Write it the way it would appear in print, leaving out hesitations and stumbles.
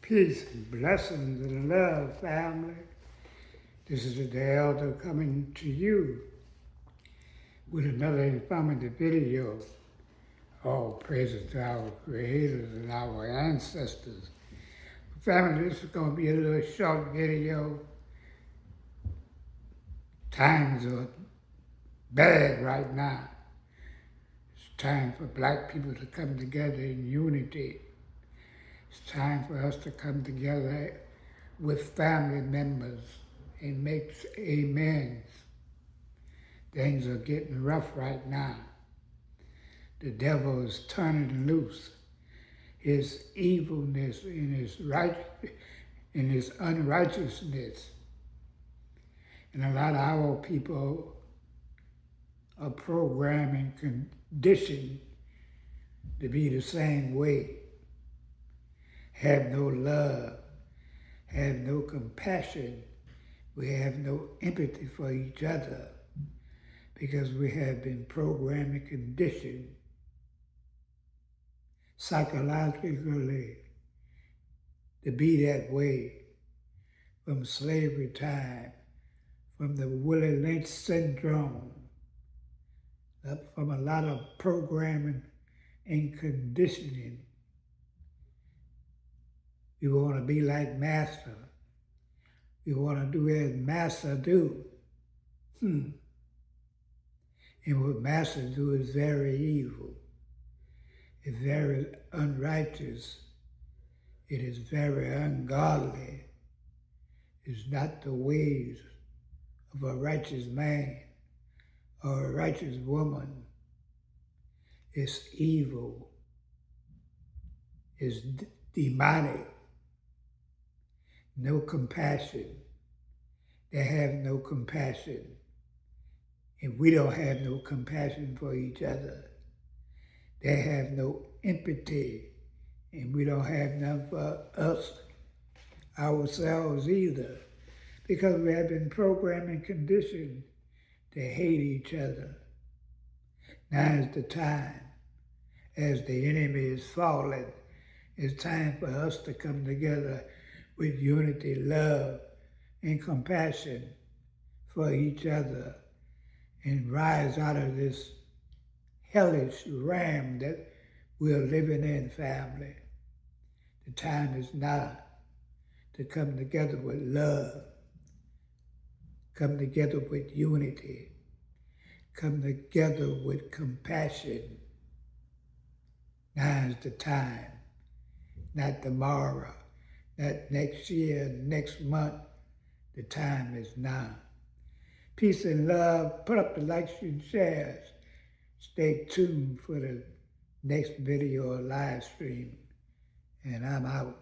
Peace and blessings and love, family. This is the elder coming to you with another informative video. All praises to our creators and our ancestors. Family, this is going to be a little short video. Times are bad right now. It's time for black people to come together in unity. It's time for us to come together with family members and make amens. Things are getting rough right now. The devil is turning loose. His evilness and his unrighteousness. And a lot of our people are programmed and conditioned to be the same way. Have no love, have no compassion, we have no empathy for each other because we have been programmed and conditioned psychologically to be that way from slavery time, from the Willie Lynch syndrome, from a lot of programming and conditioning. We want to be like Master. We want to do as Master do. And what Master do is very evil. It's very unrighteous. It is very ungodly. It's not the ways of a righteous man or a righteous woman. It's evil. It's demonic. No compassion. They have no compassion. And we don't have no compassion for each other. They have no empathy. And we don't have none for us, ourselves either. Because we have been programmed and conditioned to hate each other. Now is the time, as the enemy is falling, it's time for us to come together with unity, love, and compassion for each other and rise out of this hellish realm that we're living in, family. The time is now to come together with love, come together with unity, come together with compassion. Now is the time, not tomorrow, not next year, next month. The time is now. Peace and love. Put up the likes and shares. Stay tuned for the next video or live stream. And I'm out.